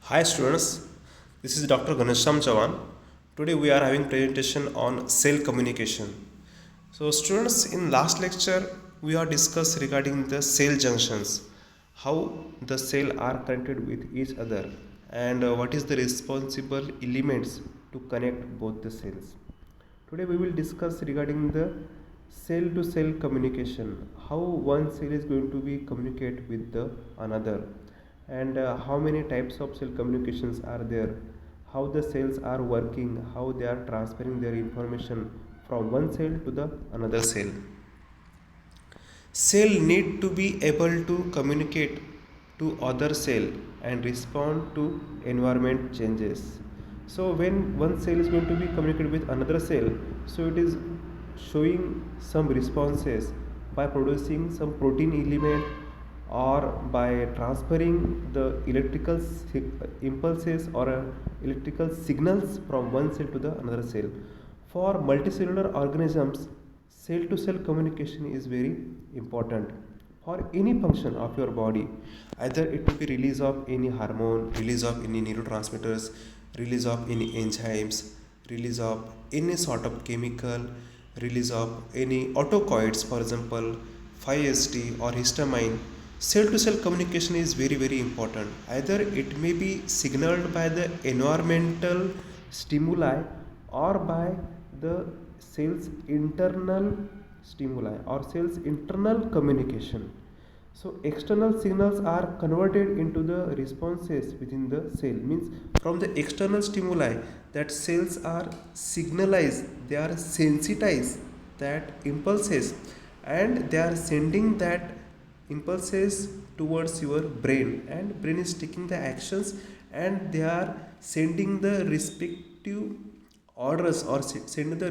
Hi students, this is Dr. Ganesham Chavan. Today we are having presentation on cell communication. So students, in last lecture we are discussed regarding the cell junctions, how the cell are connected with each other and what is the responsible elements to connect both the cells. Today we will discuss regarding the cell to cell communication, how one cell is going to be communicate with the another, and how many types of cell communications are there, how the cells are working, how they are transferring their information from one cell to the another cell. Cell need to be able to communicate to other cell and respond to environment changes. So when one cell is going to be communicated with another cell, so it is showing some responses by producing some protein element or by transferring the electrical impulses or electrical signals from one cell to the another cell. For multicellular organisms, cell to cell communication is very important for any function of your body. Either it will be release of any hormone, release of any neurotransmitters, release of any enzymes, release of any sort of chemical, release of any autocoids, for example 5st or histamine. Cell to cell communication is very important. Either it may be signaled by the environmental stimuli or by the cell's internal stimuli or cell's internal communication. So external signals are converted into the responses within the cell. Means from the external stimuli that cells are signalized, they are sensitized that impulses, and they are sending that impulses towards your brain, and brain is taking the actions, and they are sending the respective orders or send the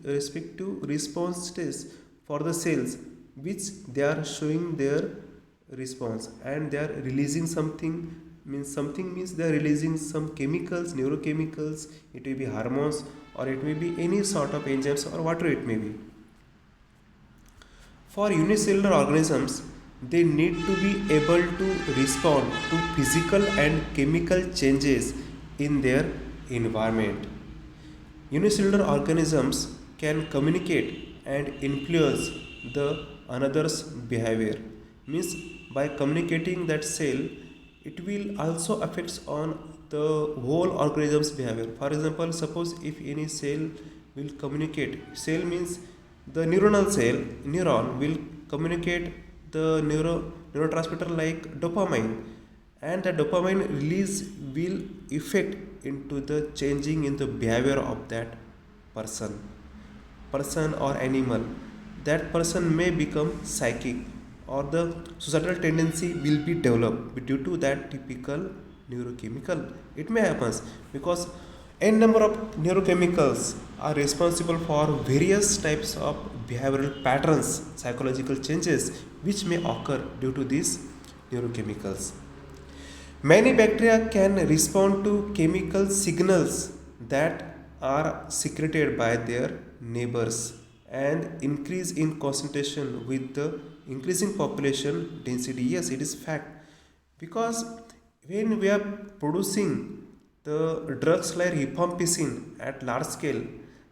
respective responses for the cells, which they are showing their response, and they are releasing something. Means something means they are releasing some chemicals, neurochemicals, it may be hormones or it may be any sort of enzymes or whatever it may be. For unicellular organisms, they need to be able to respond to physical and chemical changes in their environment. Unicellular organisms can communicate and influence the another's behavior. Means by communicating that cell, it will also affects on the whole organism's behavior. For example, suppose if any cell will communicate, cell means the neuronal cell, neuron will communicate the neurotransmitter like dopamine, and the dopamine release will affect into the changing in the behavior of that person or animal. That person may become psychic, or the suicidal tendency will be developed due to that typical neurochemical. It may happen because n number of neurochemicals are responsible for various types of behavioral patterns, psychological changes which may occur due to these neurochemicals. Many bacteria can respond to chemical signals that are secreted by their neighbors and increase in concentration with the increasing population density. Yes, it is fact, because when we are producing the drugs like rifampicin at large scale,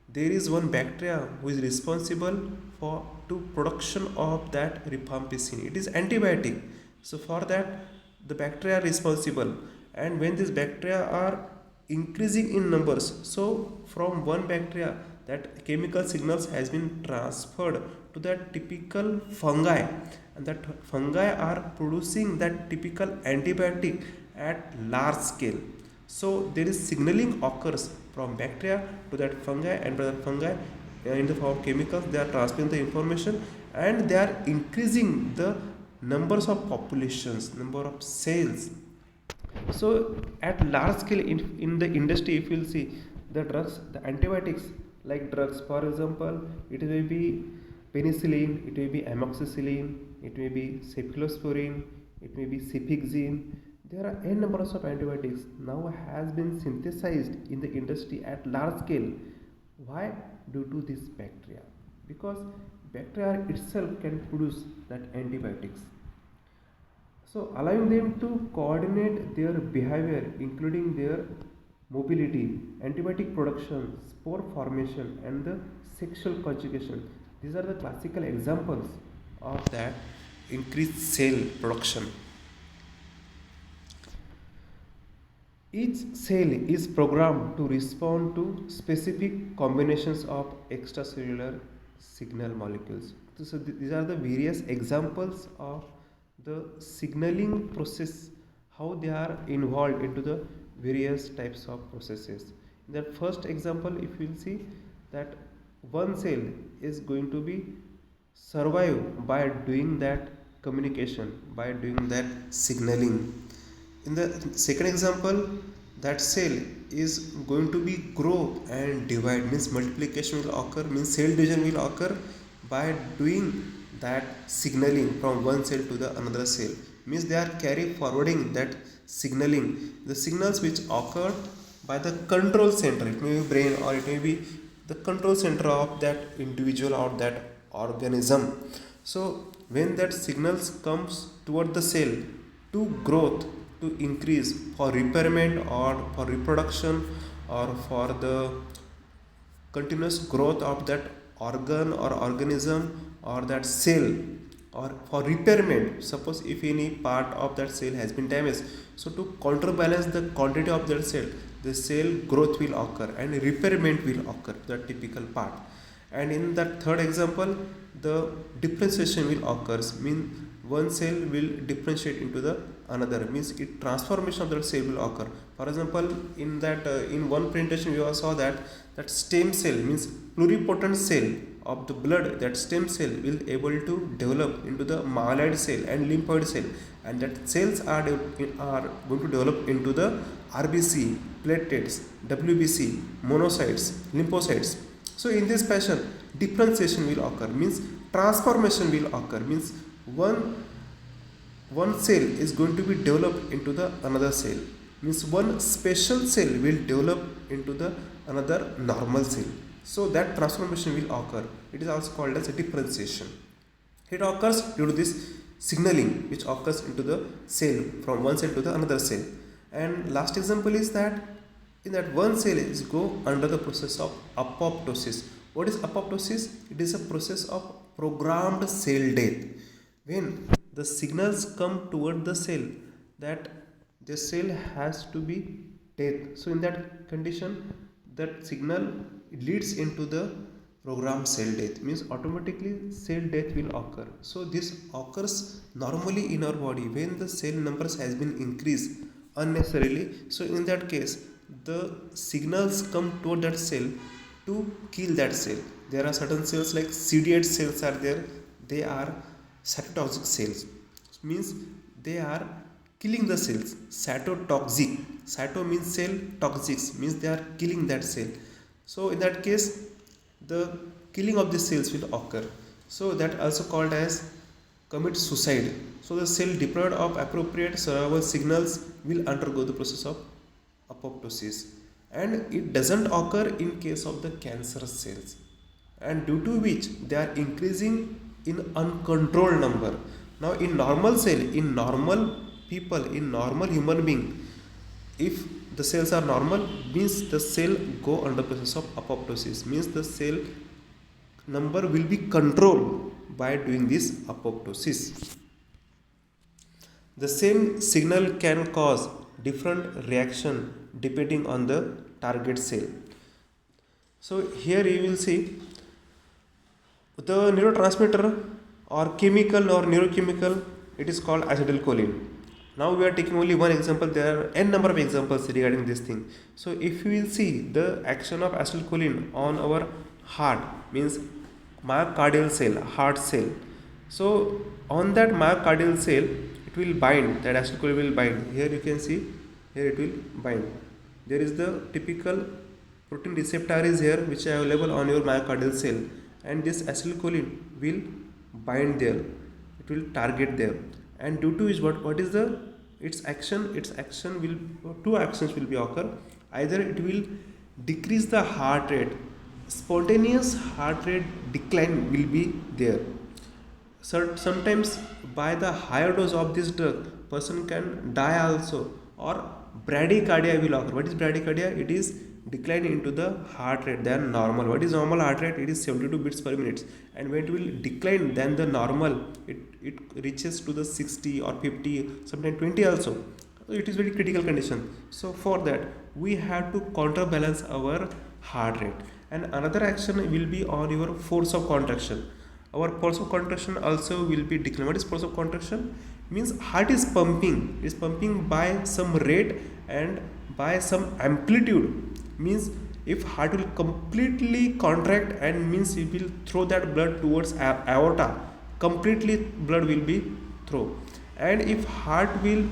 there is one bacteria who is responsible for to production of that rifampicin. It is antibiotic. So for that the bacteria are responsible, and when these bacteria are increasing in numbers, so from one bacteria that chemical signals has been transferred to that typical fungi, and that fungi are producing that typical antibiotic at large scale. So there is signaling occurs from bacteria to that fungi, and by that fungi in the form of chemicals they are transferring the information, and they are increasing the numbers of populations, number of cells. So at large scale in the industry, if you'll see the drugs, the antibiotics like drugs, for example, it may be penicillin, it may be amoxicillin, it may be cephalosporin, it may be cefixime. There are n numbers of antibiotics now has been synthesized in the industry at large scale. Why? Due to this bacteria, because bacteria itself can produce that antibiotics. So allowing them to coordinate their behavior, including their mobility, antibiotic production, spore formation, and the sexual conjugation. These are the classical examples of that increased cell production. Each cell is programmed to respond to specific combinations of extracellular signal molecules. So these are the various examples of the signaling process, how they are involved into the various types of processes. In that first example, if you will see that one cell is going to be survive by doing that communication, by doing that signaling. In the second example, that cell is going to be grow and divide, means multiplication will occur, means cell division will occur by doing that signaling from one cell to the another cell, means they are carry forwarding that signaling, the signals which occur by the control center, it may be brain or it may be the control center of that individual or that organism. So when that signals comes toward the cell to growth, to increase for repairment or for reproduction or for the continuous growth of that organ or organism or that cell, or for repairment, suppose if any part of that cell has been damaged, so to counterbalance the quantity of that cell, the cell growth will occur and repairment will occur, the typical part. And in that third example, the differentiation will occur, mean one cell will differentiate into the another, means it transformation of that cell will occur. For example, in that in one presentation we also saw that that stem cell, means pluripotent cell of the blood, that stem cell will able to develop into the myeloid cell and lymphoid cell, and that cells are going to develop into the RBC, platelets, WBC, monocytes, lymphocytes. So in this fashion, differentiation will occur, means transformation will occur, means one cell is going to be developed into the another cell, means one special cell will develop into the another normal cell. So that transformation will occur. It is also called as a differentiation. It occurs due to this signaling which occurs into the cell from one cell to the another cell. And last example is that in that one cell is go under the process of apoptosis. What is apoptosis? It is a process of programmed cell death. When the signals come toward the cell, that the cell has to be death. So in that condition, that signal leads into the programmed cell death, means automatically cell death will occur. So this occurs normally in our body when the cell numbers has been increased unnecessarily. So in that case, the signals come toward that cell to kill that cell. There are certain cells like CD8 cells are there, they are cytotoxic cells, means they are killing the cells. Cytotoxic, cyto means cell, toxic means they are killing that cell. So in that case, the killing of the cells will occur. So that also called as commit suicide. So the cell deprived of appropriate survival signals will undergo the process of apoptosis, and it doesn't occur in case of the cancer cells, and due to which they are increasing in uncontrolled number. Now in normal cell, in normal people, in normal human being, if the cells are normal, means the cell go under process of apoptosis, means the cell number will be controlled by doing this apoptosis. The same signal can cause different reaction depending on the target cell. So here you will see the neurotransmitter or chemical or neurochemical, it is called acetylcholine. Now we are taking only one example, there are n number of examples regarding this thing. So if you will see the action of acetylcholine on our heart, means myocardial cell, heart cell. So on that myocardial cell, it will bind, that acetylcholine will bind. Here you can see, here it will bind. There is the typical protein receptor is here which is available on your myocardial cell, and this acetylcholine will bind there, it will target there, and due to which what is the its action will, two actions will be occur. Either it will decrease the heart rate, spontaneous heart rate decline will be there. Sometimes by the higher dose of this drug person can die also, or bradycardia will occur. What is bradycardia? It is decline into the heart rate than normal. What is normal heart rate? It is 72 beats per minute, and when it will decline than the normal, it reaches to the 60 or 50, sometimes 20 also. It is very critical condition. So for that we have to counterbalance our heart rate. And another action will be on your force of contraction. Our pulse of contraction also will be declined. What is pulse of contraction? Means heart is pumping. It is pumping by some rate and by some amplitude. Means if heart will completely contract, and means it will throw that blood towards aorta, completely blood will be throw. And if heart will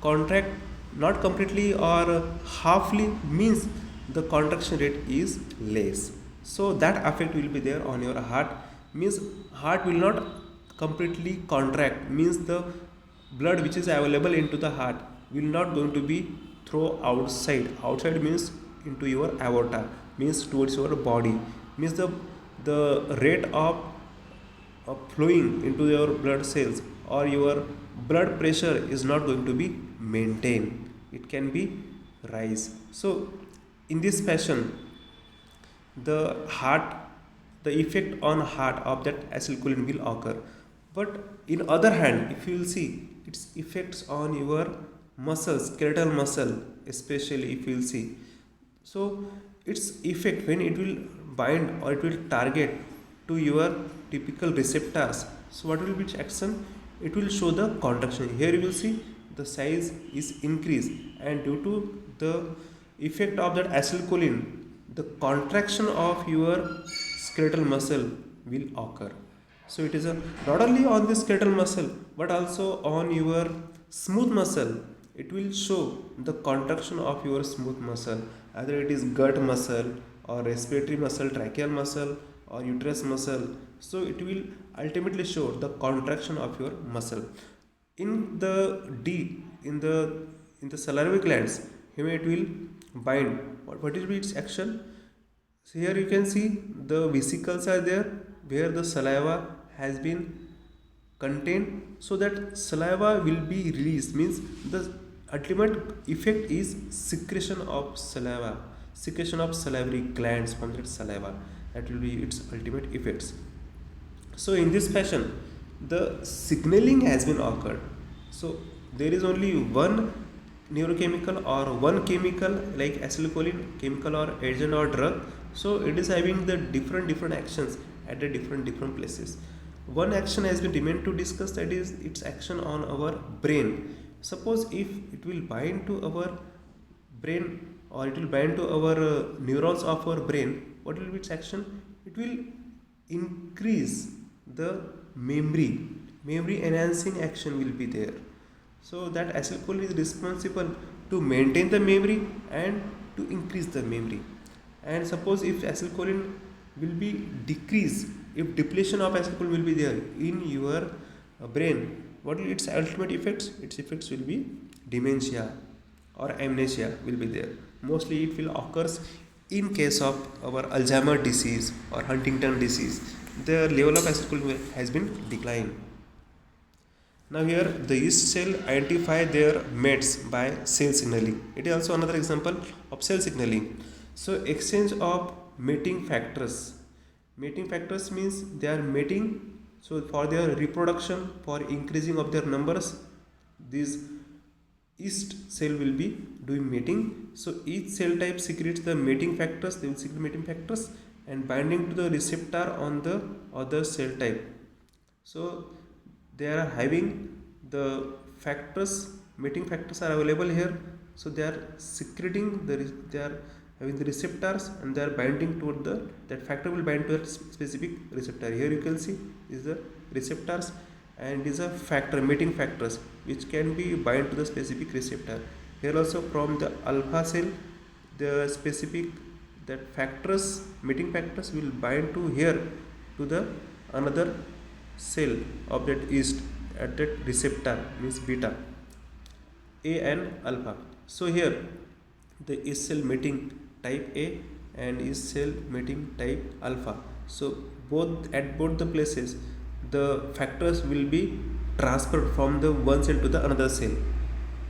contract not completely or halfly, means the contraction rate is less. So that effect will be there on your heart. Means heart will not completely contract, means the blood which is available into the heart will not going to be throw outside means into your aorta, means towards your body. Means the rate of flowing into your blood cells or your blood pressure is not going to be maintained, it can be rise. So in this fashion the heart, the effect on heart of that acetylcholine will occur. But in other hand, if you will see its effects on your muscles, skeletal muscle especially, if you will see, so its effect when it will bind or it will target to your typical receptors, so what will be its action? It will show the contraction. Here you will see the size is increased, and due to the effect of that acetylcholine, the contraction of your skeletal muscle will occur. So it is not only on the skeletal muscle but also on your smooth muscle. It will show the contraction of your smooth muscle, either it is gut muscle or respiratory muscle, tracheal muscle or uterus muscle. So it will ultimately show the contraction of your muscle. In the in the salivary glands, here it will bind. What will be its action? So here you can see the vesicles are there where the saliva has been contained, so that saliva will be released. Means the ultimate effect is secretion of saliva, secretion of salivary glands from that saliva. That will be its ultimate effects. So in this fashion the signaling has been occurred. So there is only one neurochemical or one chemical like acetylcholine, chemical or agent or drug. So it is having the different actions at the different places. One action has been remained to discuss, that is its action on our brain. Suppose if it will bind to our brain or it will bind to our neurons of our brain, what will be its action? It will increase the memory enhancing action will be there. So that acetylcholine is responsible to maintain the memory and to increase the memory. And suppose if acetylcholine will be decreased, if depletion of acetylcholine will be there in your brain, what will its ultimate effects? Its effects will be dementia or amnesia will be there. Mostly it will occurs in case of our Alzheimer disease or Huntington disease. The level of acetylcholine has been declined. Now here the yeast cell identify their mates by cell signaling. It is also another example of cell signaling. So exchange of mating factors. Mating factors means they are mating. So for their reproduction, for increasing of their numbers, these yeast cell will be doing mating. So each cell type secretes the mating factors. They will secrete mating factors and binding to the receptor on the other cell type. So they are having the factors, mating factors are available here. So they are secreting they are having the receptors and they are binding toward that factor will bind to a specific receptor. Here you can see is the receptors and is a factor, mating factors, which can be bind to the specific receptor. Here also from the alpha cell, the specific that factors, mating factors will bind to here to the another cell of that yeast at that receptor, means beta, A and alpha. So here the yeast cell mating type A and yeast cell mating type alpha. So both at both the places the factors will be transferred from the one cell to the another cell.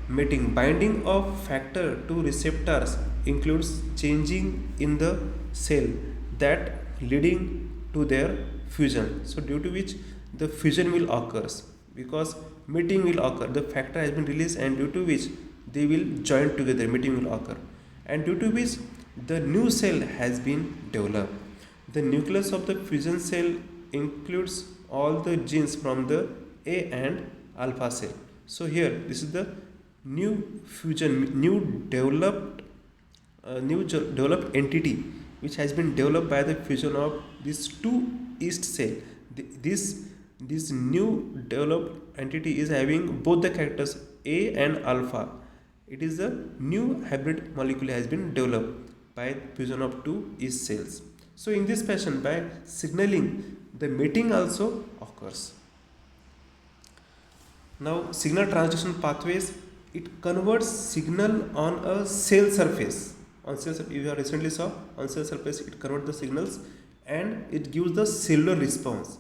Mating binding of factor to receptors includes changing in the cell that leading to their fusion. So due to which the fusion will occurs, because mating will occur. The factor has been released, and due to which they will join together. Mating will occur, and due to which the new cell has been developed. The nucleus of the fusion cell includes all the genes from the A and alpha cell. So here this is the new fusion, developed entity which has been developed by the fusion of these two yeast cell. This new developed entity is having both the characters A and alpha. It is a new hybrid molecule has been developed by fusion of two yeast cells. So in this fashion, by signaling, the mating also occurs. Now signal transduction pathways, it converts signal on a cell surface. On cell surface, you have recently saw on cell surface it converts the signals and it gives the cellular response.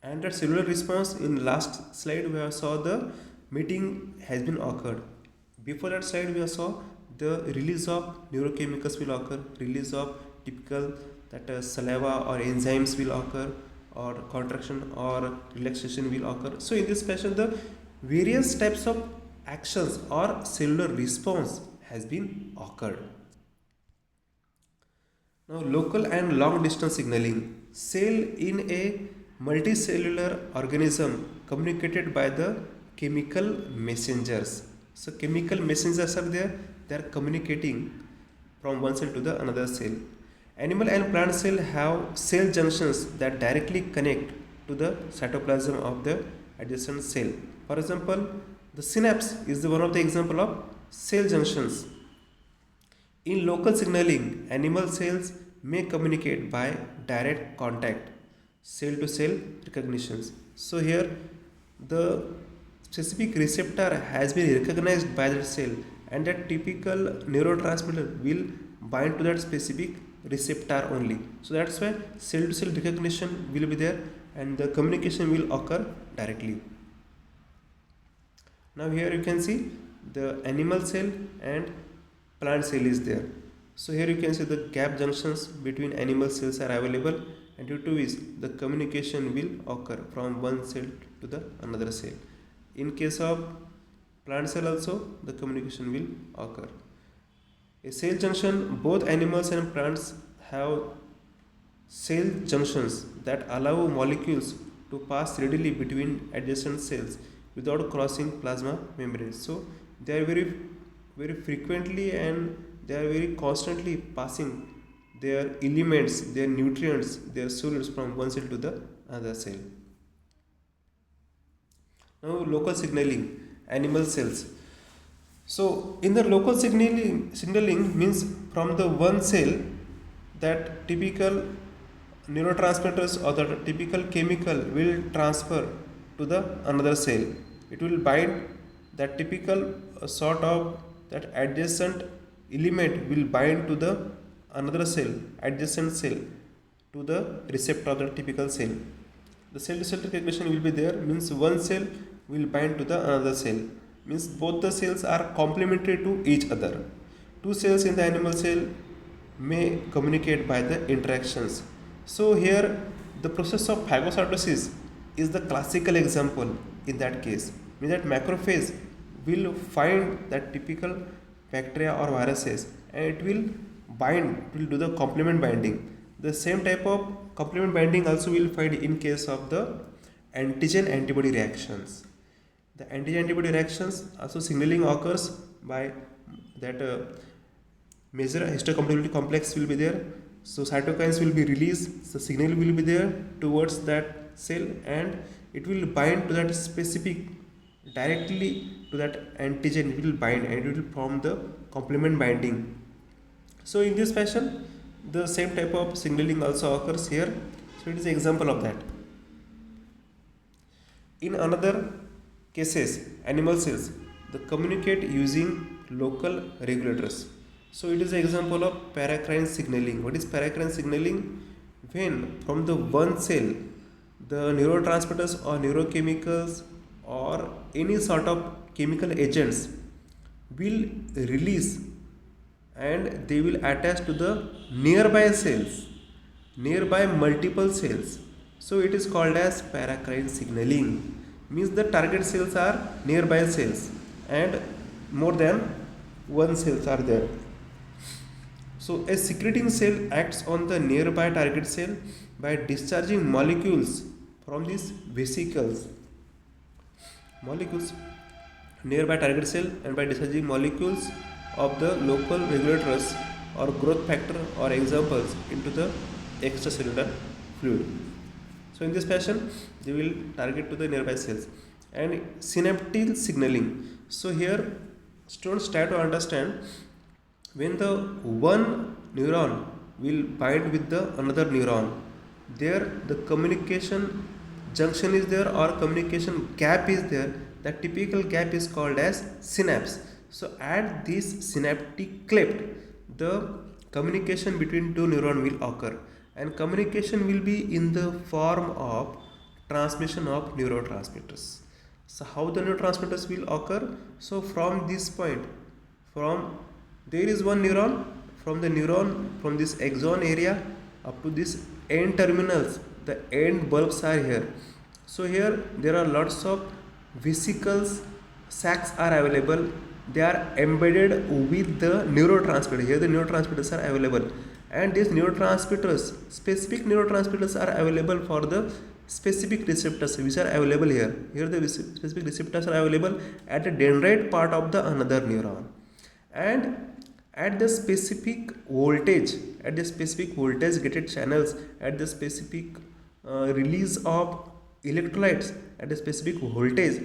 And that cellular response, in last slide we have saw the mating has been occurred. Before that slide we have saw the release of neurochemicals will occur, release of typical that saliva or enzymes will occur, or contraction or relaxation will occur. So in this fashion the various types of actions or cellular response has been occurred. Now local and long distance signaling. Cell in a multicellular organism communicated by the chemical messengers. So chemical messengers are there, they are communicating from one cell to the another cell. Animal and plant cell have cell junctions that directly connect to the cytoplasm of the adjacent cell. For example, the synapse is the one of the example of cell junctions. In local signaling, animal cells may communicate by direct contact, cell to cell recognitions. So here the specific receptor has been recognized by the cell, and that typical neurotransmitter will bind to that specific receptor only. So that's why cell to cell recognition will be there and the communication will occur directly. Now here you can see the animal cell and plant cell is there. So here you can see the gap junctions between animal cells are available, and due to which the communication will occur from one cell to the another cell. In case of plant cell also the communication will occur. A cell junction, both animals and plants have cell junctions that allow molecules to pass readily between adjacent cells without crossing plasma membranes. So they are very frequently and they are very constantly passing their elements, their nutrients, their solids from one cell to the other cell. Now local signaling, animal cells. So in the local signaling means from the one cell that typical neurotransmitters or the typical chemical will transfer to the another cell. It will bind that typical sort of that adjacent element will bind to the another cell, adjacent cell, to the receptor of the typical cell. The cell to cell recognition will be there, means one cell will bind to the another cell, means both the cells are complementary to each other. Two cells in the animal cell may communicate by the interactions. So here the process of phagocytosis is the classical example in that case, means that macrophage will find that typical bacteria or viruses and it will bind, it will do the complement binding. The same type of complement binding also will find in case of the antigen antibody reactions. The antigen antibody reactions also signaling occurs by that major histocompatibility complex will be there. So cytokines will be released, the signal will be there towards that cell and it will bind to that specific directly to that antigen, it will bind and it will form the complement binding. So in this fashion the same type of signaling also occurs here. So it is an example of that. In another cases, animal cells, they communicate using local regulators. So it is an example of paracrine signaling. What is paracrine signaling? When from the one cell the neurotransmitters or neurochemicals or any sort of chemical agents will release and they will attach to the nearby cells, nearby multiple cells. So it is called as paracrine signaling, means the target cells are nearby cells and more than one cells are there. So a secreting cell acts on the nearby target cell by discharging molecules from these vesicles, molecules nearby target cell, and by discharging molecules of the local regulators or growth factor or examples into the extracellular fluid. So in this fashion they will target to the nearby cells. And synaptic signaling, so here students try to understand, when the one neuron will bind with the another neuron, there the communication junction is there or communication gap is there. That typical gap is called as synapse. So at this synaptic cleft, the communication between two neurons will occur, and communication will be in the form of transmission of neurotransmitters. So how the neurotransmitters will occur? So from this point, from there is one neuron, from the neuron from this axon area up to this end terminals, the end bulbs are here. So here there are lots of vesicles, sacs are available, they are embedded with the neurotransmitter. Here the neurotransmitters are available, and these neurotransmitters, specific neurotransmitters are available for the specific receptors which are available here. Here the specific receptors are available at the dendrite part of the another neuron, and at the specific voltage, at the specific voltage gated channels, at the specific release of electrolytes at a specific voltage,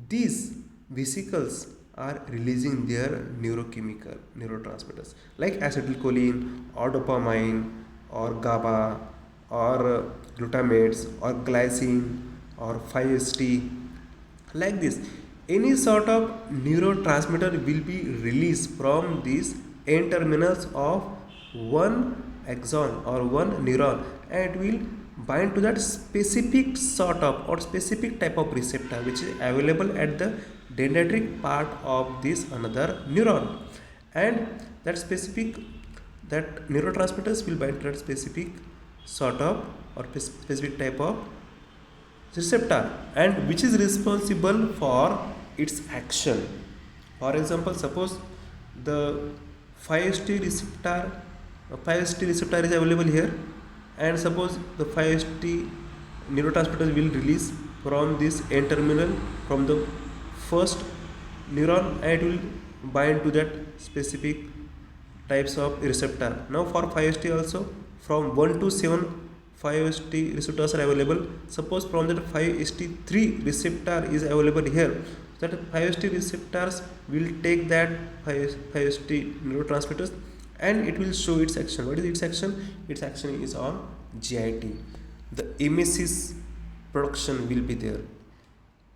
these vesicles are releasing their neurotransmitters like acetylcholine or dopamine or GABA or glutamates or glycine or 5-HT. Like this, any sort of neurotransmitter will be released from these end terminals of one axon or one neuron, and it will bind to that specific sort of or specific type of receptor which is available at the dendritic part of this another neuron, and that specific, that neurotransmitters will bind to that specific sort of or specific type of receptor, and which is responsible for its action. For example, suppose the 5-HT receptor, 5-HT receptor is available here, and suppose the 5-HT neurotransmitter will release from this N terminal from the first neuron, and it will bind to that specific types of receptor. Now for 5-HT also, from 1 to 7 5-HT receptors are available. Suppose from that 5-HT3 receptor is available here, that 5-HT receptors will take that 5-HT neurotransmitters and it will show its action. What is its action? Its action is on GIT. The emesis production will be there,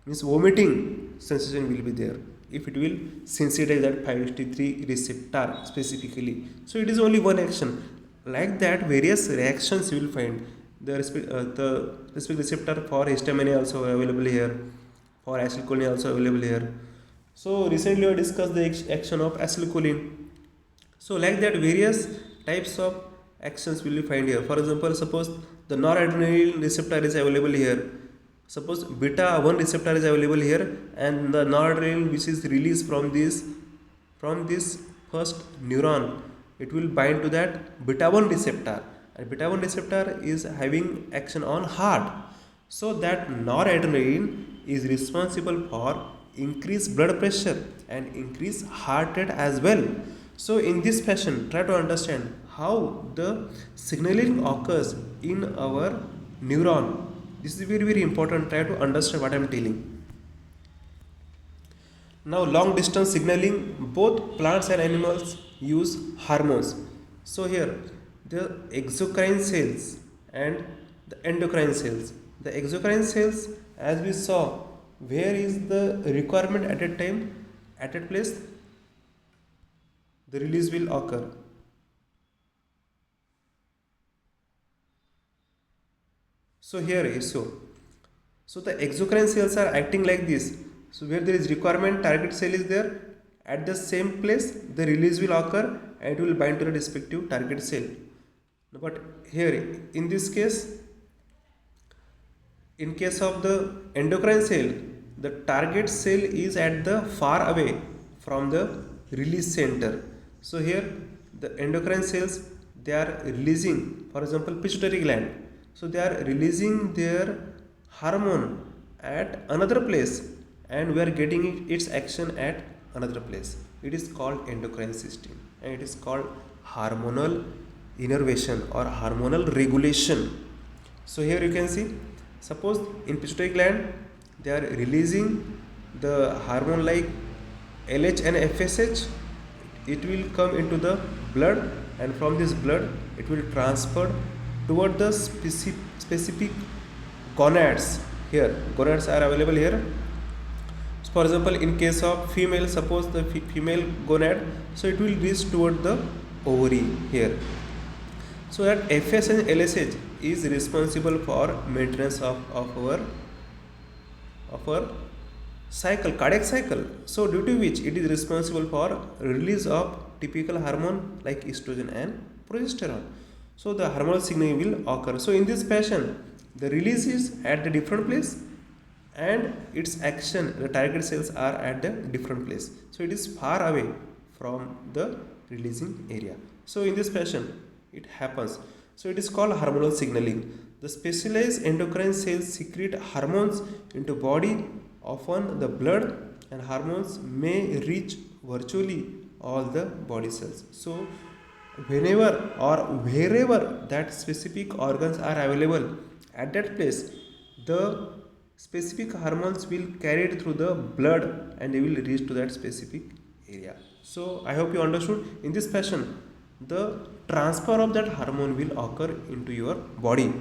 means vomiting sensation will be there if it will sensitize that 5-HT3 receptor specifically. So it is only one action. Like that, various reactions you will find. The specific receptor for histamine also available here, for acetylcholine also available here. So recently I discussed the action of acetylcholine. So like that, various types of actions will you find here. For example, suppose the noradrenaline receptor is available here. Suppose beta 1 receptor is available here, and the noradrenaline which is released from this first neuron, it will bind to that beta 1 receptor, and beta 1 receptor is having action on heart. So that noradrenaline is responsible for increased blood pressure and increased heart rate as well. So in this fashion, try to understand how the signaling occurs in our neuron. This is very important. Try to understand what I am telling. Now long distance signaling, both plants and animals use hormones. So here the exocrine cells and the endocrine cells. The exocrine cells, as we saw, where is the requirement at a time, at a place the release will occur. So here is so the exocrine cells are acting like this. So where there is requirement, target cell is there, at the same place the release will occur and it will bind to the respective target cell. But here in this case, in case of the endocrine cell, the target cell is at the far away from the release center. So here the endocrine cells, they are releasing, for example, pituitary gland. So they are releasing their hormone at another place and we are getting its action at another place. It is called endocrine system and it is called hormonal innervation or hormonal regulation. So here you can see, suppose in pituitary gland they are releasing the hormone like LH and FSH. It will come into the blood and from this blood it will transfer toward the specific gonads. Here gonads are available here. So for example, in case of female, suppose the female gonad, so it will reach toward the ovary here. So that FS and LSH is responsible for maintenance of our cycle, cardiac cycle. So due to which it is responsible for release of typical hormone like estrogen and progesterone. So the hormonal signaling will occur. So in this fashion, the release is at the different place and its action, the target cells are at the different place. So it is far away from the releasing area. So in this fashion it happens. So it is called hormonal signaling. The specialized endocrine cells secrete hormones into body. Often the blood and hormones may reach virtually all the body cells. So whenever or wherever that specific organs are available, at that place the specific hormones will carry it through the blood and they will reach to that specific area. So I hope you understood. In this fashion the transfer of that hormone will occur into your body.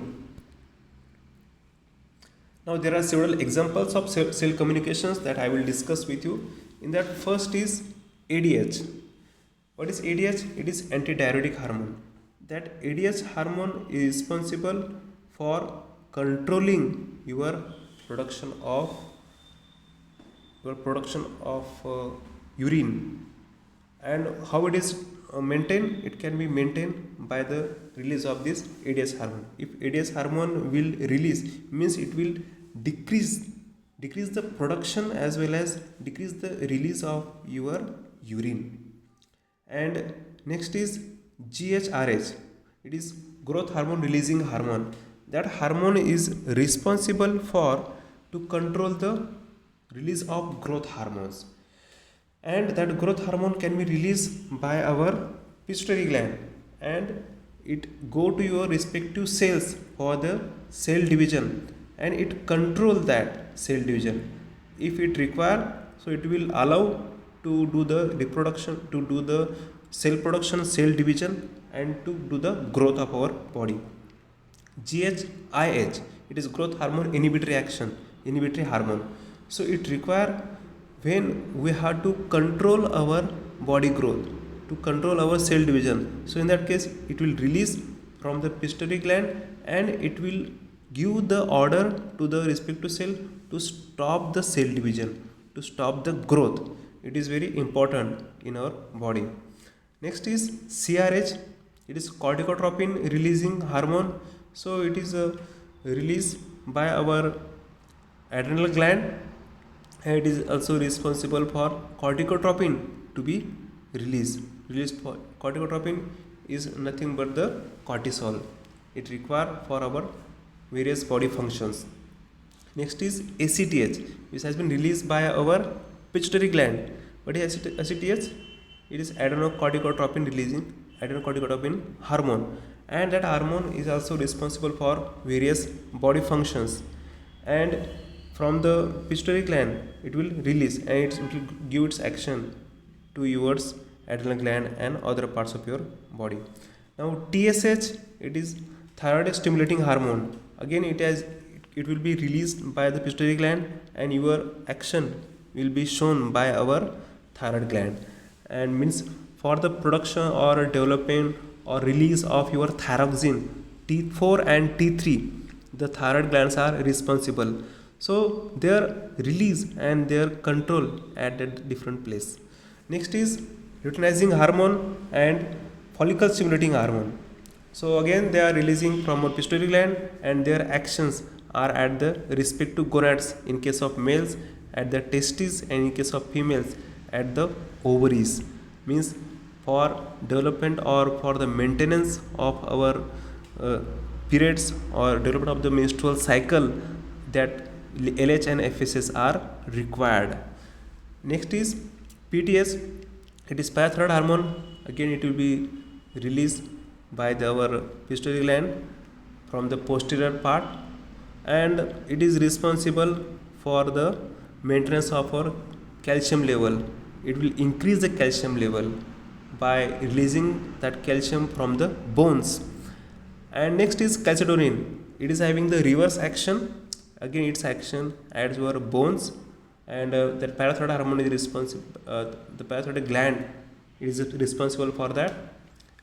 Now there are several examples of cell communications that I will discuss with you. In that, first is ADH. What is ADH? It is antidiuretic hormone. That ADH hormone is responsible for controlling your production of urine. And how it is maintained? It can be maintained by the release of this ADH hormone. If ADH hormone will release, means it will decrease the production as well as decrease the release of your urine. And next is GHRH. It is growth hormone releasing hormone. That hormone is responsible for to control the release of growth hormones. And that growth hormone can be released by our pituitary gland and it go to your respective cells for the cell division and it control that cell division. If it require, so it will allow to do the reproduction, to do the cell production, cell division and to do the growth of our body. GHIH, it is growth hormone inhibitory action, inhibitory hormone. So it require when we have to control our body growth, to control our cell division. So in that case it will release from the pituitary gland and it will give the order to the respective cell to stop the cell division, to stop the growth. It is very important in our body. Next is CRH. It is corticotropin releasing hormone. So it is released by our adrenal gland and it is also responsible for corticotropin to be released. For corticotropin is nothing but the cortisol. It requires for our various body functions. Next is ACTH, which has been released by our pituitary gland. What is ACTH? It is adrenocorticotropin releasing adrenocorticotropin hormone, and that hormone is also responsible for various body functions. And from the pituitary gland it will release and it will give its action to yours adrenal gland and other parts of your body. Now TSH, it is thyroid stimulating hormone. Again it will be released by the pituitary gland and your action will be shown by our thyroid gland, and means for the production or development or release of your thyroxine T4 and T3. the thyroid glands are responsible. So their release and their control at a different place. Next is luteinizing hormone and follicle stimulating hormone. So again they are releasing from our pituitary gland, and their actions are at the respective gonads in case of males, at the testes, and in case of females at the ovaries. Means for development or for the maintenance of our uh, periods or development of the menstrual cycle, that LH and FSS are required. Next is PTS. It is parathyroid hormone. Again it will be released by our pituitary gland from the posterior part, and it is responsible for the maintenance of our calcium level. It will increase the calcium level by releasing that calcium from the bones. And next is calcitonin. It is having the reverse action. Again its action at your bones, and that parathyroid hormone is responsible, the parathyroid gland is responsible for that.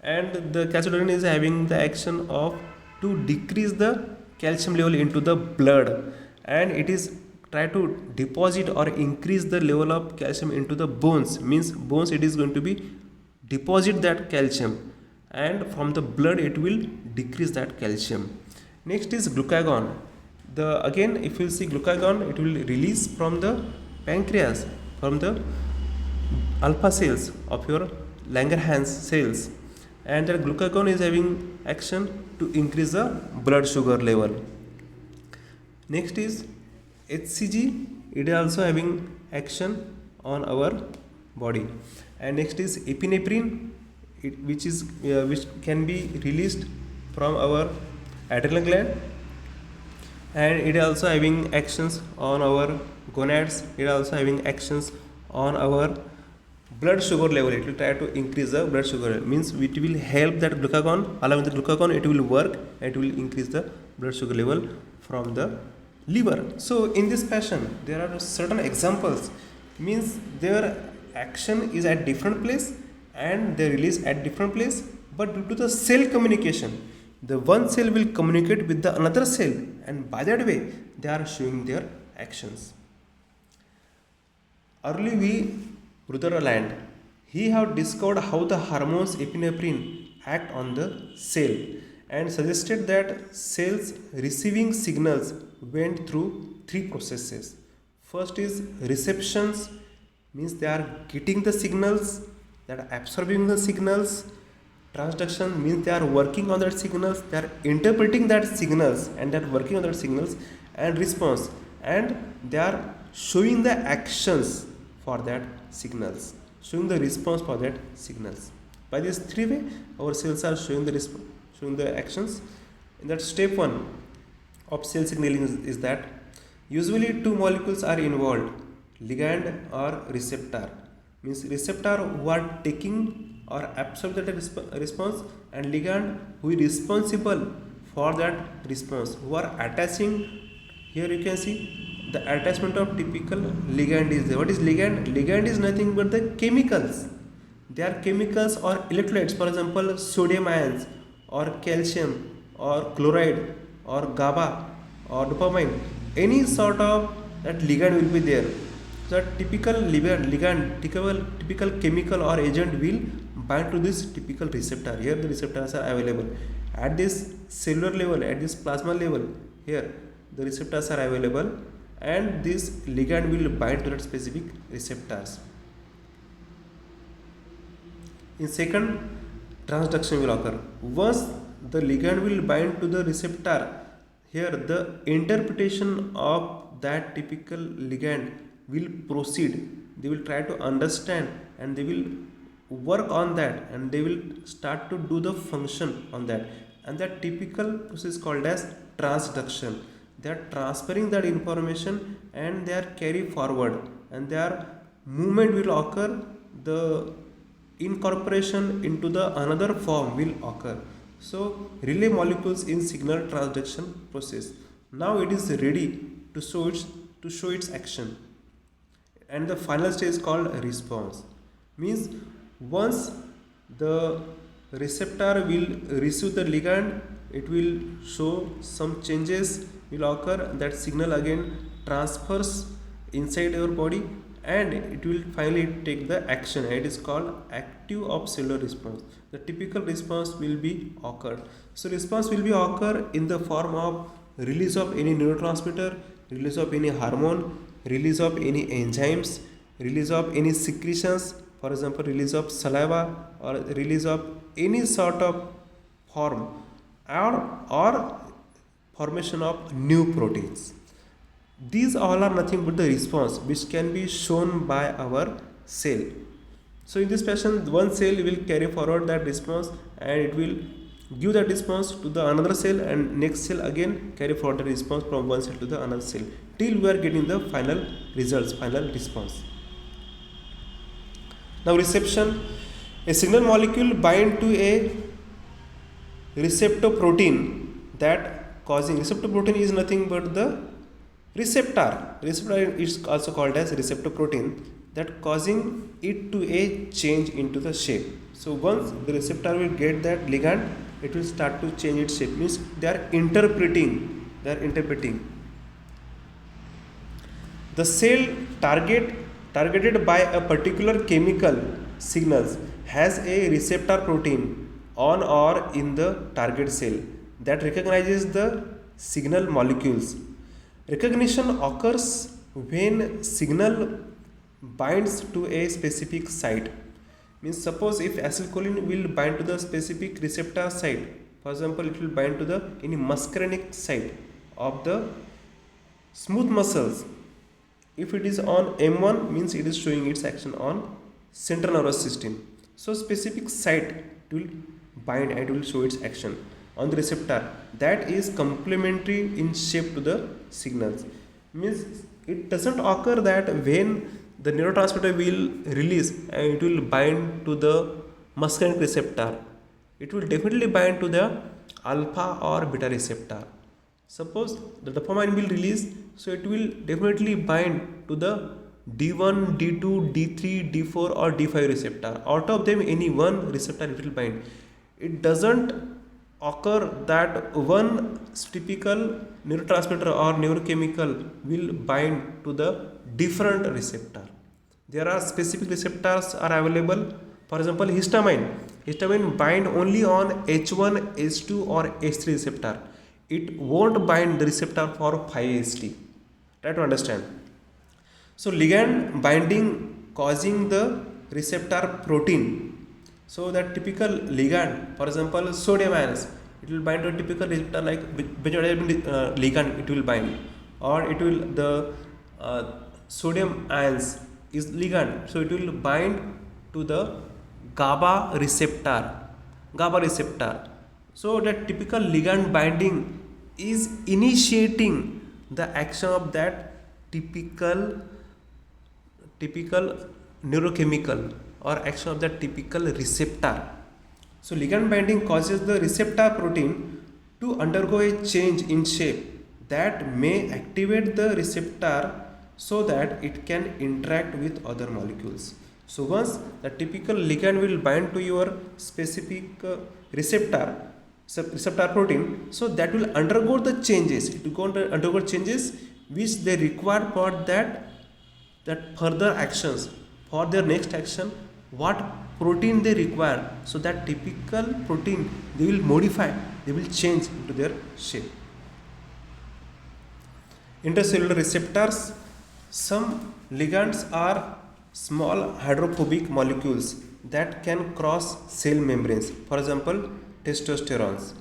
And the calcitonin is having the action of to decrease the calcium level into the blood, and it is try to deposit or increase the level of calcium into the bones. Means bones, it is going to be deposit that calcium, and from the blood it will decrease that calcium. Next is glucagon. The again if you see glucagon, it will release from the pancreas, from the alpha cells of your Langerhans cells, and that glucagon is having action to increase the blood sugar level. Next is HCG. It is also having action on our body. And next is epinephrine, which can be released from our adrenal gland, and it is also having actions on our gonads. It is also having actions on our blood sugar level. It will try to increase the blood sugar level. Means it will help that glucagon, along with the glucagon it will work, and it will increase the blood sugar level from the liver. So in this fashion there are certain examples. Means their action is at different place and they release at different place, but due to the cell communication, the one cell will communicate with the another cell, and by that way they are showing their actions. Early we Rutherland, he have discovered how the hormones epinephrine act on the cell, and suggested that cells receiving signals went through three processes. First is receptions, means they are getting the signals, they are absorbing the signals. Transduction means they are working on that signals, they are interpreting that signals, and they are working on that signals. And response, and they are showing the actions for that signals, showing the response for that signals. By this three way our cells are showing the actions. In that step 1 of cell signaling is that usually two molecules are involved, ligand or receptor. Means receptor who are taking or absorb that response, and ligand who is responsible for that response, who are attaching. Here you can see the attachment of typical ligand is there. What is ligand? Ligand is nothing but the chemicals. They are chemicals or electrolytes, for example sodium ions or calcium or chloride or GABA or dopamine. Any sort of that ligand will be there. The typical ligand, typical chemical or agent will bind to this typical receptor. Here the receptors are available at this cellular level, at this plasma level. Here the receptors are available, and this ligand will bind to that specific receptors. In second, transduction will occur. Once the ligand will bind to the receptor, here the interpretation of that typical ligand will proceed. They will try to understand, and they will work on that, and they will start to do the function on that, and that typical process called as transduction. They are transferring that information, and they are carry forward, and their movement will occur. The incorporation into the another form will occur. So relay molecules in signal transduction process. Now it is ready to show its action, and the final stage is called response. Means once the receptor will receive the ligand, it will show some changes will occur, that signal again transfers inside your body and it will finally take the action. It is called active of cellular response. The typical response will be occurred. So response will be occur in the form of release of any neurotransmitter, release of any hormone, release of any enzymes, release of any secretions, for example release of saliva or release of any sort of form, or formation of new proteins. These all are nothing but the response which can be shown by our cell. So in this fashion, one cell will carry forward that response and it will give that response to the another cell, and next cell again carry forward the response from one cell to the another cell till we are getting the final results, final response. Now reception, a signal molecule bind to a receptor protein that causing, receptor protein is nothing but the receptor is also called as receptor protein, that causing it to a change into the shape. So once the receptor will get that ligand, it will start to change its shape, means they are interpreting. The cell targeted by a particular chemical signals has a receptor protein on or in the target cell that recognizes the signal molecules. Recognition occurs when signal binds to a specific site. Means suppose if acetylcholine will bind to the specific receptor site, for example it will bind to the any muscarinic site of the smooth muscles. If it is on M1, means it is showing its action on central nervous system. So specific site will bind and it will show its action on the receptor that is complementary in shape to the signals. Means it doesn't occur that when the neurotransmitter will release and it will bind to the muscarinic receptor, it will definitely bind to the alpha or beta receptor. Suppose the dopamine will release, so it will definitely bind to the D1, D2, D3, D4 or D5 receptor. Out of them any one receptor it will bind. It doesn't occur that one typical neurotransmitter or neurochemical will bind to the different receptor. There are specific receptors are available. For example, histamine bind only on H1, H2 or H3 receptor. It won't bind the receptor for 5-HT. Try to understand. So ligand binding causing the receptor protein. So that typical ligand, for example sodium ions, it will bind to a typical receptor like benzodiazepine ligand it will bind, or it will the sodium ions is ligand, so it will bind to the GABA receptor. So that typical ligand binding is initiating the action of that typical neurochemical or action of that typical receptor. So ligand binding causes the receptor protein to undergo a change in shape that may activate the receptor so that it can interact with other molecules. So once the typical ligand will bind to your specific receptor protein, so that will undergo the changes. It will undergo changes which they require for that further actions, for their next action, what protein they require. So that typical protein they will modify, they will change into their shape. Intercellular receptors. Some ligands are small hydrophobic molecules that can cross cell membranes. For example, testosterone.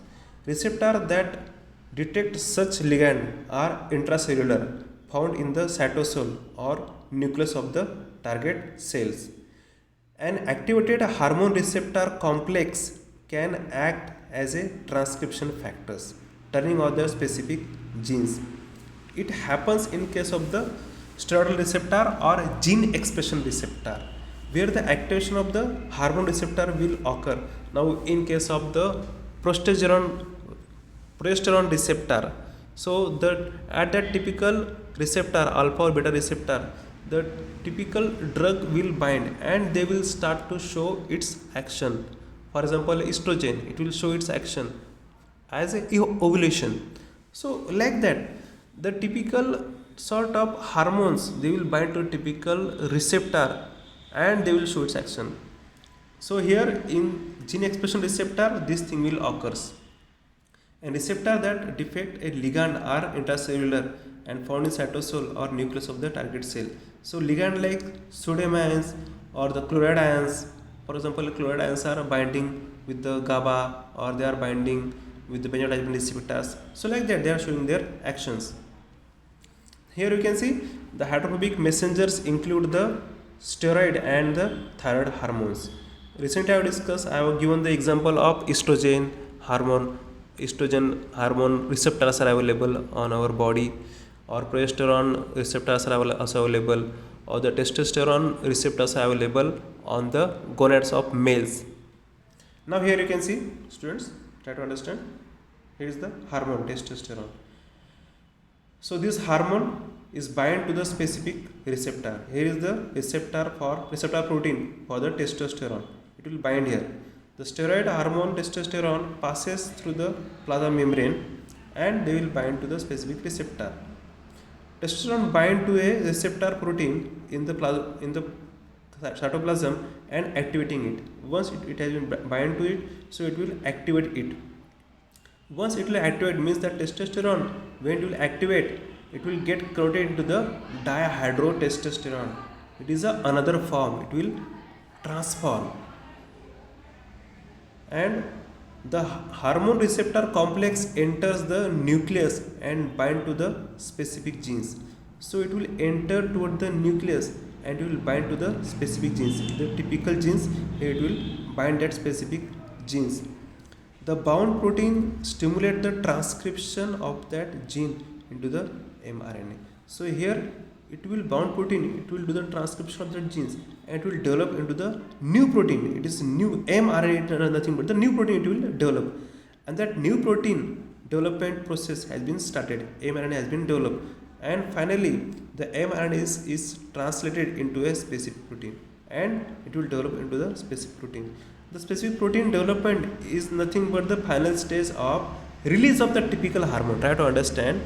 Receptors that detect such ligand are intracellular, found in the cytosol or nucleus of the target cells. An activated hormone receptor complex can act as a transcription factors, turning on the specific genes. It happens in case of the steroidal receptor or gene expression receptor, where the activation of the hormone receptor will occur. Now in case of the progesterone receptor, so that at that typical receptor, alpha or beta receptor, the typical drug will bind and they will start to show its action. For example, estrogen, it will show its action. as a ovulation. So like that, the typical sort of hormones, they will bind to a typical receptor and they will show its action. So here in gene expression receptor, this thing will occurs. And receptor that defect a ligand are intracellular and found in cytosol or nucleus of the target cell. So ligand like sodium ions or the chloride ions, for example, chloride ions are binding with the GABA or they are binding with the benzodiazepine receptors. So like that, they are showing their actions. Here you can see the hydrophobic messengers include the steroid and the thyroid hormones. Recently I have discussed, I have given the example of estrogen hormone. Estrogen hormone receptors are available on our body, or progesterone receptors are also available, or the testosterone receptors are available on the gonads of males. Now here you can see, students, try to understand. Here is the hormone testosterone. So this hormone is bind to the specific receptor. Here is the receptor protein for the testosterone. It will bind here. The steroid hormone testosterone passes through the plasma membrane and they will bind to the specific receptor. Testosterone bind to a receptor protein in the cytoplasm and activating it. Once it has been bind to it, so it will activate it. Once it will activate, means that testosterone, when it will activate, it will get converted into the dihydrotestosterone. It is another form. It will transform. And the hormone receptor complex enters the nucleus and bind to the specific genes. So it will enter toward the nucleus and it will bind to the specific genes. The typical genes, it will bind that specific genes. The bound protein stimulate the transcription of that gene into the mRNA. So here it will bound protein, it will do the transcription of the genes and it will develop into the new protein. It is new mRNA, nothing but the new protein it will develop. And that new protein development process has been started. mRNA has been developed. And finally, the mRNA is translated into a specific protein and it will develop into the specific protein. The specific protein development is nothing but the final stage of release of the typical hormone. Try to understand.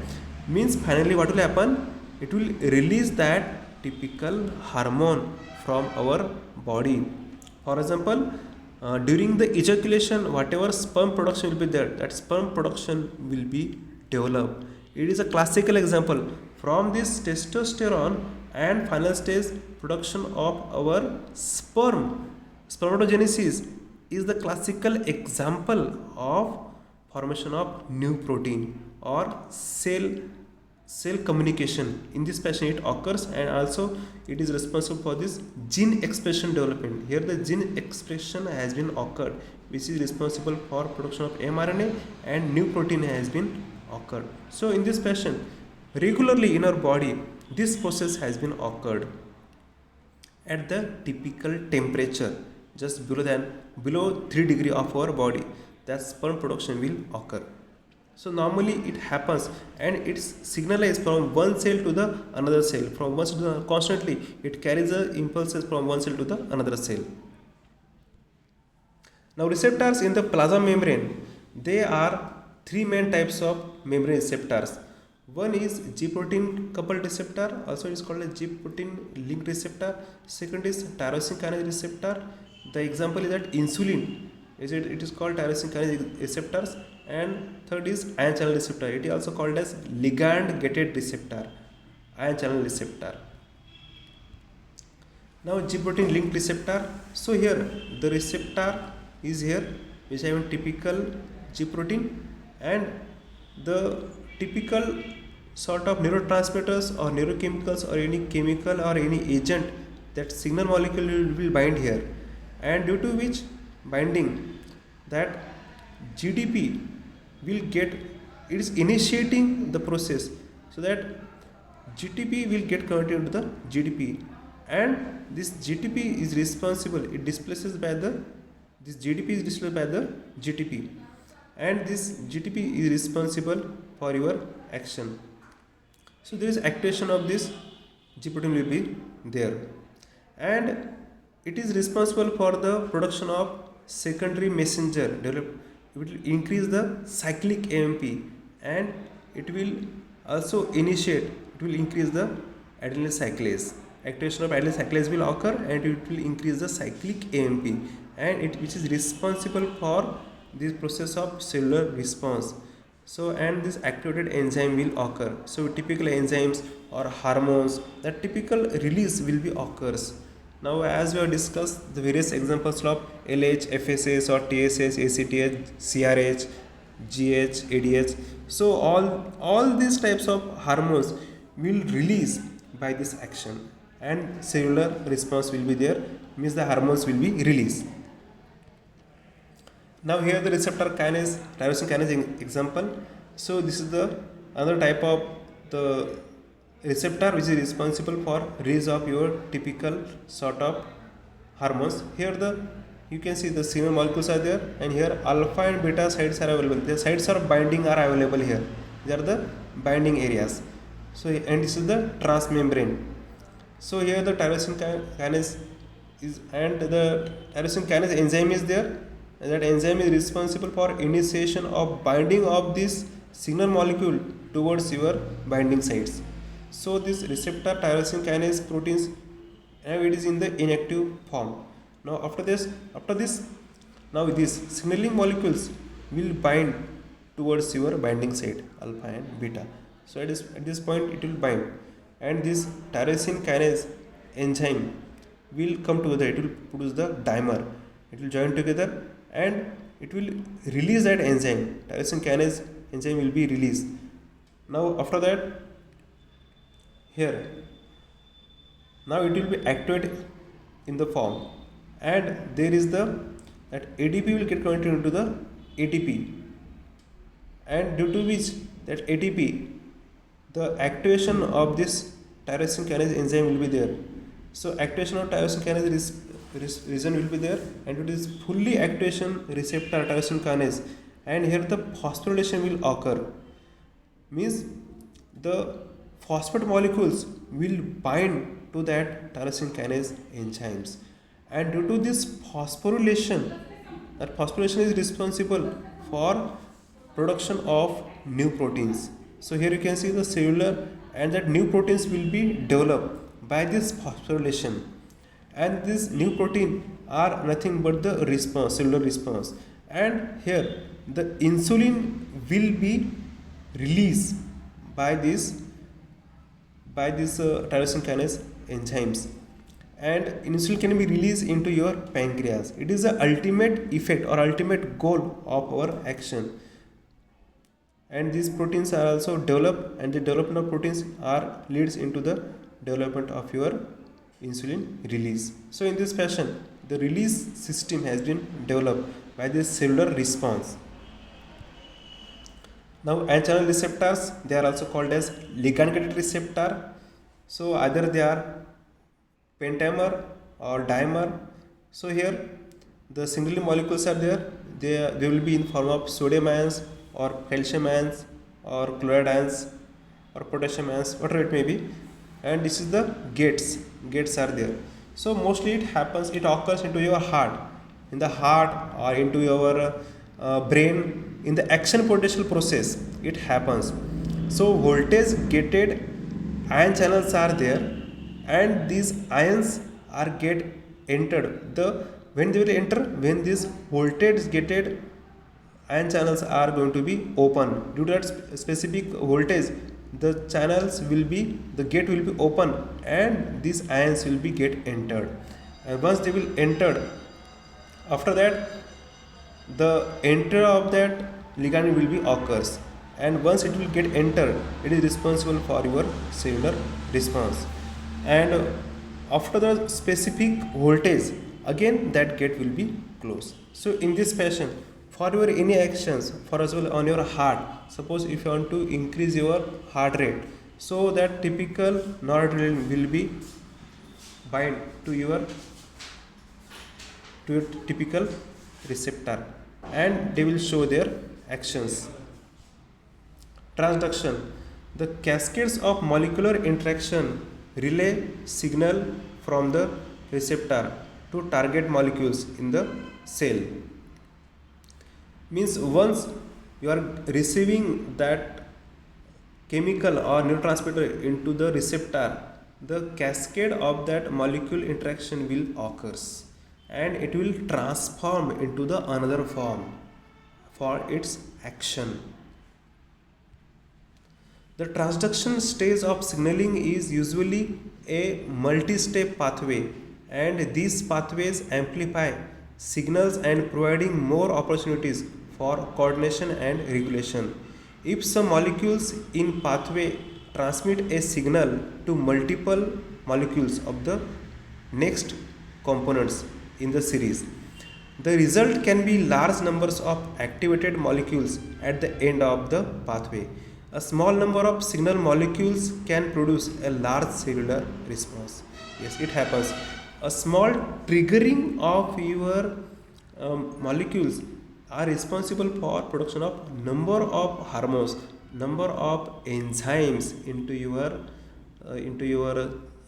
Means finally what will happen? It will release that typical hormone from our body. For example, during the ejaculation, whatever sperm production will be there, that sperm production will be developed. It is a classical example. From this testosterone and final stage production of our sperm, spermatogenesis is the classical example of formation of new protein or cell communication. In this fashion it occurs, and also it is responsible for this gene expression development. Here the gene expression has been occurred, which is responsible for production of mRNA, and new protein has been occurred. So in this fashion, regularly in our body, this process has been occurred at the typical temperature, just below 3 degree of our body, that sperm production will occur. So normally it happens and it's signalized from one cell to the another cell. From one cell to the, constantly it carries the impulses from one cell to the another cell. Now receptors in the plasma membrane, they are three main types of membrane receptors. One is G protein coupled receptor, also it is called a G protein linked receptor. Second is tyrosine kinase receptor. The example is that insulin, it is called tyrosine kinase receptors. And third is ion channel receptor. It is also called as ligand gated receptor, ion channel receptor. Now G protein linked receptor. So here the receptor is here, which have a typical G protein, and the typical sort of neurotransmitters or neurochemicals or any chemical or any agent, that signal molecule will bind here, and due to which binding, that GDP will get, it is initiating the process, so that GTP will get converted into the GDP, and this GTP is responsible, it displaces by the, this GDP is displaced by the GTP, and this GTP is responsible for your action. So there is activation of this G protein will be there, and it is responsible for the production of secondary messenger it will increase the cyclic AMP, and it will also initiate, it will increase the adenylyl cyclase. Activation of adenylyl cyclase will occur and it will increase the cyclic AMP, and it which is responsible for this process of cellular response. So, and this activated enzyme will occur. So typical enzymes or hormones, that typical release will be occurs. Now as we have discussed the various examples of LH, FSH or TSH, ACTH, CRH, GH, ADH. So all these types of hormones will release by this action, and cellular response will be there, means the hormones will be released. Now here the receptor kinase, tyrosine kinase example. So this is the another type of the receptor which is responsible for release of your typical sort of hormones. Here the you can see the signal molecules are there, and here alpha and beta sites are available. The sites of binding are available here. They are the binding areas. So and this is the transmembrane. So here the tyrosine kinase is, and the tyrosine kinase enzyme is there, and that enzyme is responsible for initiation of binding of this signal molecule towards your binding sites. So this receptor tyrosine kinase proteins, now it is in the inactive form. Now after this now these signaling molecules will bind towards your binding site alpha and beta. So at this point it will bind, and this tyrosine kinase enzyme will come together, it will produce the dimer, it will join together and it will release that enzyme. Tyrosine kinase enzyme will be released. Now after that, here now it will be activated in the form, and there is the that ADP will get converted into the ATP, and due to which that ATP, the activation of this tyrosine kinase enzyme will be there. So activation of tyrosine kinase region will be there, and it is fully activation receptor tyrosine kinase, and here the phosphorylation will occur, means the phosphate molecules will bind to that tyrosine kinase enzymes, and due to this phosphorylation, that phosphorylation is responsible for production of new proteins. So here you can see the cellular, and that new proteins will be developed by this phosphorylation, and this new protein are nothing but the response, cellular response, and here the insulin will be released by this tyrosine kinase enzymes, and insulin can be released into your pancreas. It is the ultimate effect or ultimate goal of our action, and these proteins are also developed, and the development of proteins are leads into the development of your insulin release. So in this fashion the release system has been developed by this cellular response. Now ion channel receptors, they are also called as ligand gated receptor. So either they are pentamer or dimer. So here the signaling molecules are there, they will be in form of sodium ions or calcium ions or chloride ions or potassium ions, whatever it may be, and this is the gates are there. So mostly it happens, it occurs into your heart, in the heart or into your brain, in the action potential process it happens. So voltage gated ion channels are there, and these ions are get entered, the when they will enter, when this voltage gated ion channels are going to be open. Due to that specific voltage, the channels will be, the gate will be open, and these ions will be get entered, and once they will entered, after that the enter of that ligand will be occurs, and once it will get entered, it is responsible for your cellular response, and after the specific voltage again that gate will be closed. So in this fashion, for your any actions, for example on your heart, suppose if you want to increase your heart rate, so that typical noradrenaline will be bind to your typical receptor, and they will show their actions. Transduction, the cascades of molecular interaction relay signal from the receptor to target molecules in the cell. Means once you are receiving that chemical or neurotransmitter into the receptor, the cascade of that molecule interaction will occurs and it will transform into the another form for its action. The transduction stage of signaling is usually a multi-step pathway, and these pathways amplify signals and providing more opportunities for coordination and regulation. If some molecules in pathway transmit a signal to multiple molecules of the next components in the series, the result can be large numbers of activated molecules at the end of the pathway. A small number of signal molecules can produce a large cellular response. Yes, it happens. A small triggering of your molecules are responsible for production of number of hormones, number of enzymes into your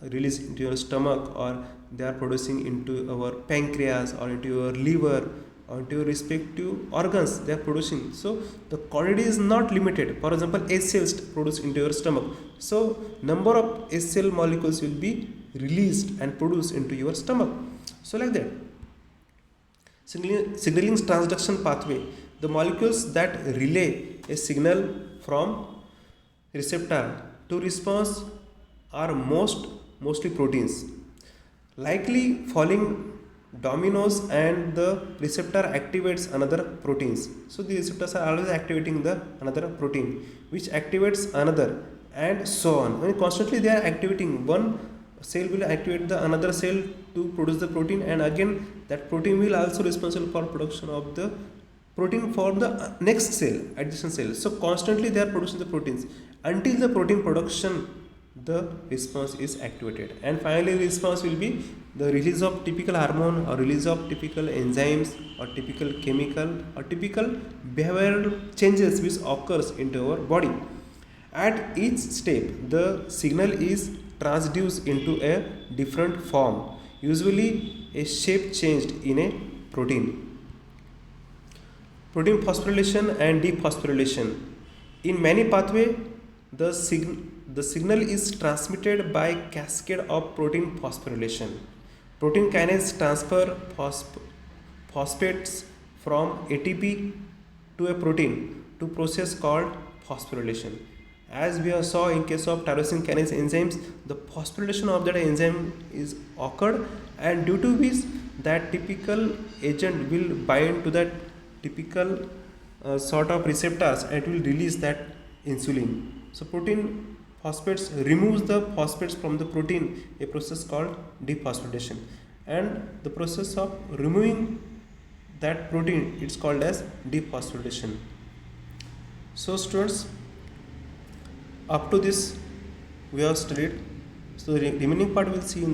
release into your stomach, or they are producing into our pancreas or into your liver or into your respective organs they are producing. So the quantity is not limited. For example, H cells produced into your stomach, so number of H cell molecules will be released and produced into your stomach. So like that, signaling transduction pathway, the molecules that relay a signal from receptor to response are mostly proteins, likely falling dominoes, and the receptor activates another proteins. So the receptors are always activating the another protein which activates another, and so on. When constantly they are activating, one cell will activate the another cell to produce the protein, and again that protein will also responsible for production of the protein for the next cell, adjacent cell. So constantly they are producing the proteins until the protein production, the response is activated, and finally response will be the release of typical hormone or release of typical enzymes or typical chemical or typical behavioral changes which occurs into our body. At each step, the signal is transduced into a different form, usually a shape changed in a protein. Protein phosphorylation and dephosphorylation. In many pathways, the signal is transmitted by cascade of protein phosphorylation. Protein kinase transfer phosphates from ATP to a protein to process called phosphorylation. As we have saw in case of tyrosine kinase enzymes, the phosphorylation of that enzyme is occurred, and due to which that typical agent will bind to that typical sort of receptors and it will release that insulin. So protein phosphates removes the phosphates from the protein, a process called dephosphorylation, and the process of removing that protein, it's called as dephosphorylation. So students, up to this we have studied. So the remaining part we'll see in